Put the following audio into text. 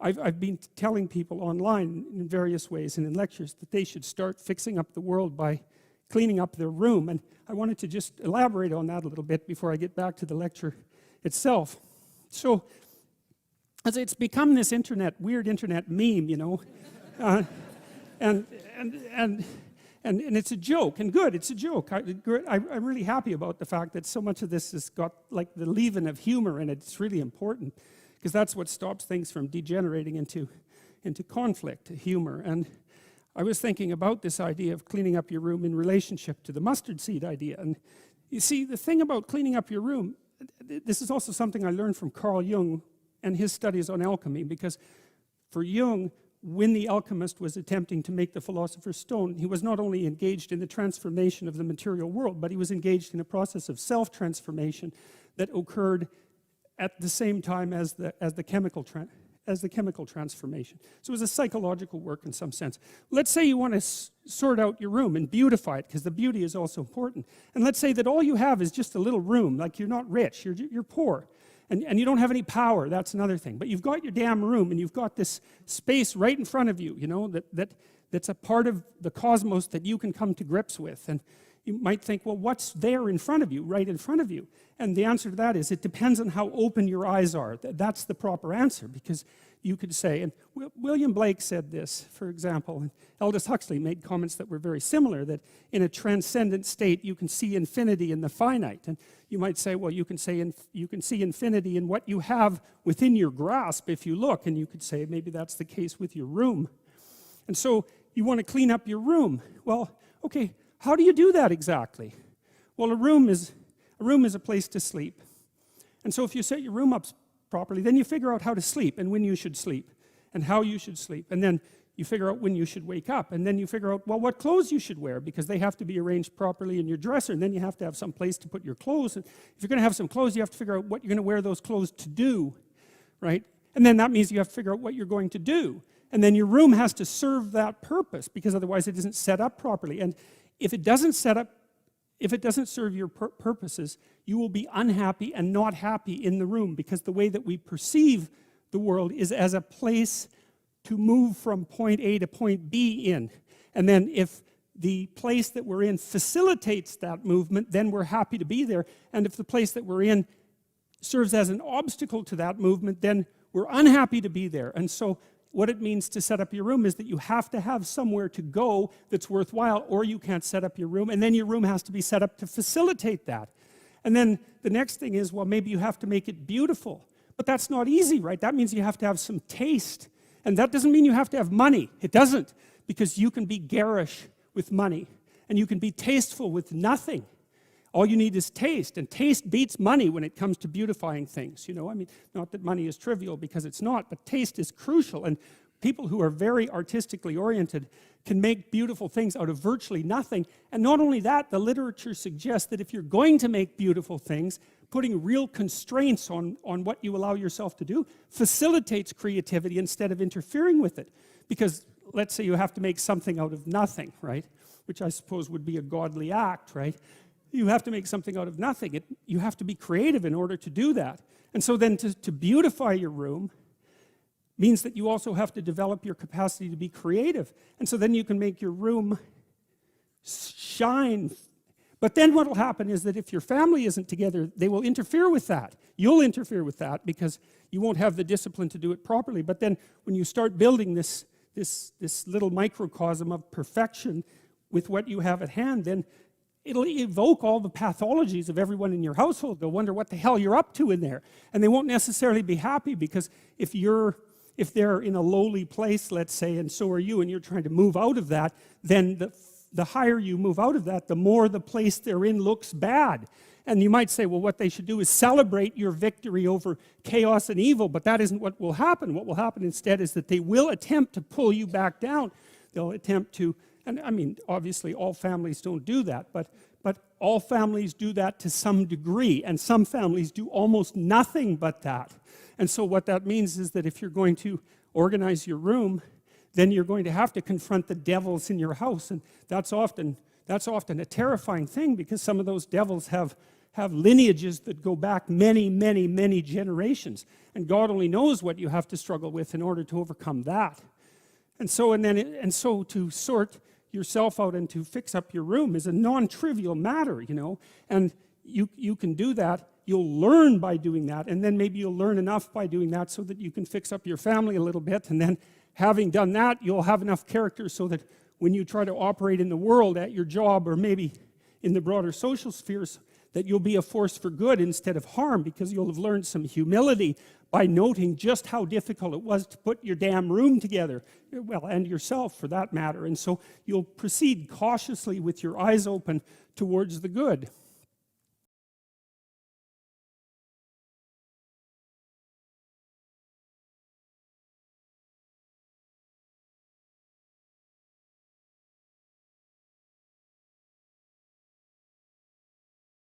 I've been telling people online in various ways and in lectures that they should start fixing up the world by cleaning up their room. And I wanted to just elaborate on that a little bit before I get back to the lecture itself. So, as it's become this weird internet meme, you know, and it's a joke, and good, it's a joke. I'm really happy about the fact that so much of this has got like the leaven of humor in it. It's really important, because that's what stops things from degenerating into conflict, humor. And I was thinking about this idea of cleaning up your room in relationship to the mustard seed idea. And you see, the thing about cleaning up your room, this is also something I learned from Carl Jung and his studies on alchemy, because for Jung, when the alchemist was attempting to make the philosopher's stone, he was not only engaged in the transformation of the material world, but he was engaged in a process of self-transformation that occurred at the same time as the chemical transformation. So it was a psychological work in some sense. Let's say you want to sort out your room and beautify it, because the beauty is also important. And let's say that all you have is just a little room, like you're not rich, you're poor. And you don't have any power, that's another thing. But you've got your damn room, and you've got this space right in front of you, you know, that's a part of the cosmos that you can come to grips with. And you might think, well, what's there in front of you, right in front of you? And the answer to that is it depends on how open your eyes are. That's the proper answer, because you could say, and William Blake said this, for example, and Aldous Huxley made comments that were very similar, that in a transcendent state you can see infinity in the finite. And you might say, well, you can see infinity in what you have within your grasp if you look, and you could say maybe that's the case with your room. And so you want to clean up your room. Well, okay, how do you do that exactly? Well, a room is a place to sleep. And so if you set your room up properly, then you figure out how to sleep and when you should sleep and how you should sleep. And then you figure out when you should wake up. And then you figure out, well, what clothes you should wear, because they have to be arranged properly in your dresser. And then you have to have some place to put your clothes. And if you're going to have some clothes, you have to figure out what you're going to wear those clothes to do, right? And then that means you have to figure out what you're going to do. And then your room has to serve that purpose, because otherwise it isn't set up properly. And if it doesn't serve your purposes, you will be unhappy and not happy in the room, because the way that we perceive the world is as a place to move from point A to point B in. And then if the place that we're in facilitates that movement, then we're happy to be there. And if the place that we're in serves as an obstacle to that movement, then we're unhappy to be there. And so what it means to set up your room is that you have to have somewhere to go that's worthwhile, or you can't set up your room, and then your room has to be set up to facilitate that. And then the next thing is, well, maybe you have to make it beautiful. But that's not easy, right? That means you have to have some taste. And that doesn't mean you have to have money. It doesn't, because you can be garish with money, and you can be tasteful with nothing. All you need is taste, and taste beats money when it comes to beautifying things, you know. I mean, not that money is trivial, because it's not, but taste is crucial, and people who are very artistically oriented can make beautiful things out of virtually nothing. And not only that, the literature suggests that if you're going to make beautiful things, putting real constraints on what you allow yourself to do facilitates creativity instead of interfering with it. Because let's say you have to make something out of nothing, right? Which I suppose would be a godly act, right? You have to make something out of nothing. You have to be creative in order to do that. And so then to beautify your room means that you also have to develop your capacity to be creative. And so then you can make your room shine. But then what will happen is that if your family isn't together, they will interfere with that. You'll interfere with that, because you won't have the discipline to do it properly. But then when you start building this little microcosm of perfection with what you have at hand, then it'll evoke all the pathologies of everyone in your household. They'll wonder what the hell you're up to in there. And they won't necessarily be happy, because if they're in a lowly place, let's say, and so are you, and you're trying to move out of that, then the higher you move out of that, the more the place they're in looks bad. And you might say, well, what they should do is celebrate your victory over chaos and evil, but that isn't what will happen. What will happen instead is that they will attempt to pull you back down. They'll attempt to, and I mean, obviously all families don't do that, but all families do that to some degree, and some families do almost nothing but that. And so what that means is that if you're going to organize your room, then you're going to have to confront the devils in your house, and that's often a terrifying thing, because some of those devils have have lineages that go back many, many, many generations. And God only knows what you have to struggle with in order to overcome that. And so to sort yourself out and to fix up your room is a non-trivial matter, you know. And you can do that. You'll learn by doing that, and then maybe you'll learn enough by doing that so that you can fix up your family a little bit, and then having done that, you'll have enough character so that when you try to operate in the world at your job or maybe in the broader social spheres, that you'll be a force for good instead of harm, because you'll have learned some humility by noting just how difficult it was to put your damn room together, well, and yourself for that matter. And so you'll proceed cautiously with your eyes open towards the good.